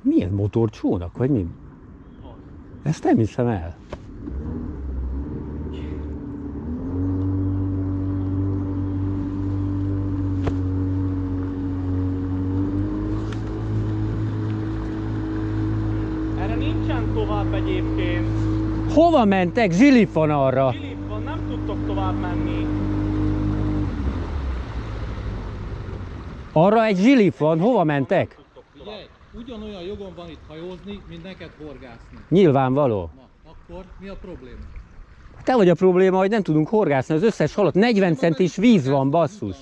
Milyen motorcsónak, vagy mi? Ezt nem hiszem el. Erre nincsen tovább egyébként. Hova mentek? Zsilip van arra. Zsilip van, nem tudtok tovább menni. Arra egy zsilip van, hova mentek? Figyelj, ugyanolyan jogom van itt hajózni, mint neked horgászni. Nyilvánvaló. Na, akkor mi a probléma? Te vagy a probléma, hogy nem tudunk horgászni, az összes halott 40 centis víz van, basszus.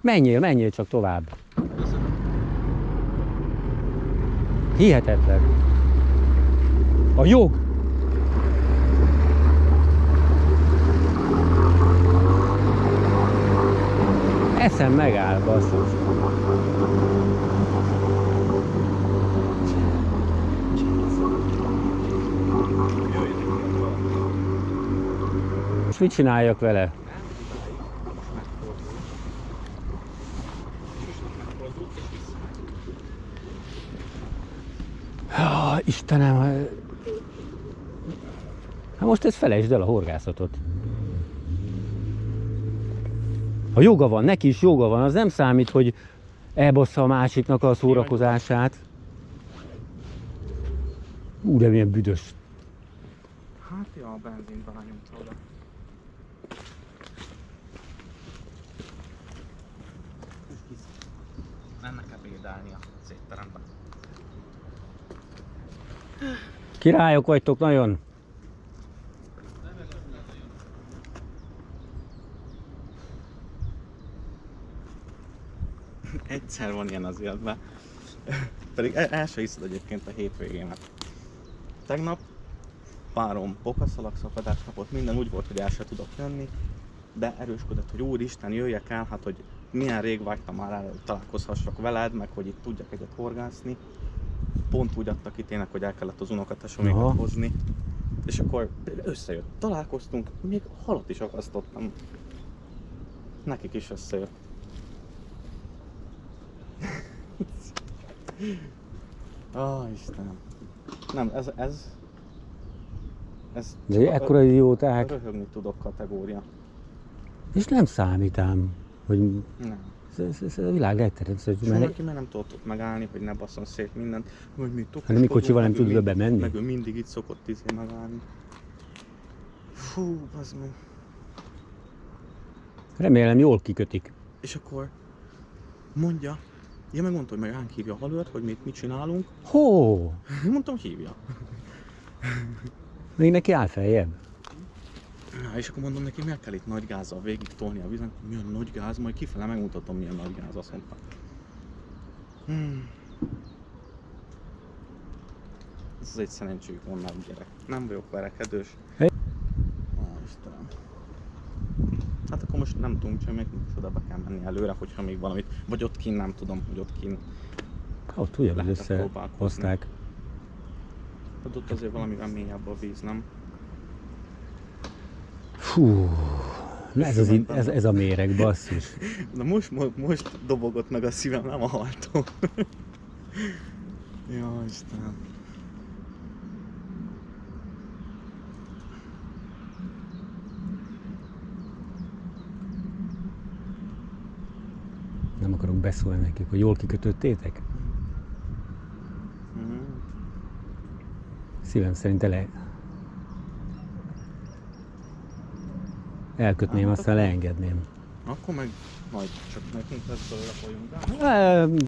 Menjél csak tovább. Hihetetlen. A jog. Eszem megáll, basszus. És mit csináljak vele? Istenem, hát most ezt felejtsd el a horgászatot. Ha joga van, neki is joga van, az nem számít, hogy elbassza a másiknak a szórakozását. De milyen büdös. Hát ja, a benzint rányomta oda. Mennek ebédelni az étteremben. Királyok vagytok nagyon. Egyszer van ilyen az életben. Pedig el se hiszed egyébként a hétvégémet. Tegnap párom bokaszalagszakadás kapott, minden úgy volt, hogy el se tudok jönni, de erősködött, hogy úristen, jöjjek el, hát hogy milyen rég vágytam már el, hogy találkozhassak veled, meg hogy itt tudjak egyet horgászni. Pont úgy adtak ki tényleg, hogy el kellett az unokatesómékat hozni. És akkor összejött. Találkoztunk, még halat is akasztottam. Nekik is összejött. Istenem. Nem, ez De ekkora idióták. röhögni tudok kategória. És nem számít ám, hogy Nem. ez a világ legteremtőbb. És valaki már nem tudott megállni, hogy ne basszon szét mindent. Hogy mi Hát mi kocsival nem tudod bemenni? Meg ő mindig itt szokott megállni. Fú, az meg. Remélem jól kikötik. És akkor mondja, megmondta, hogy meg ránk hívja a halőrt, hogy mit csinálunk. Hó! Mondtam, hívja. Még neki áll feljebb. Na, és akkor mondom neki, miért kell itt nagy gázzal végig tolni a vízen, milyen nagy gáz, majd kifele megmutatom, milyen nagy gáz, azt mondta. Ez egy szerencsétlen nagy gyerek. Nem vagyok verekedős. Istenem. Hát akkor most nem tudunk csinálni, most oda be kell menni előre, hogyha még valamit, vagy ott kint, nem tudom, hogy ott kint. Ott ugyanúgy összehozták. Hát ott azért valamivel mélyebb a víz, nem? Fú, ez a méreg, basszus. De most dobogott meg a szívem, nem a haltó. Ja, Istenem. Nem akarok beszólni nekik, hogy jól kikötöttétek? Szívem szerint elkötném, aztán leengedném. Akkor meg majd csak nekünk lesz belőle folyunk.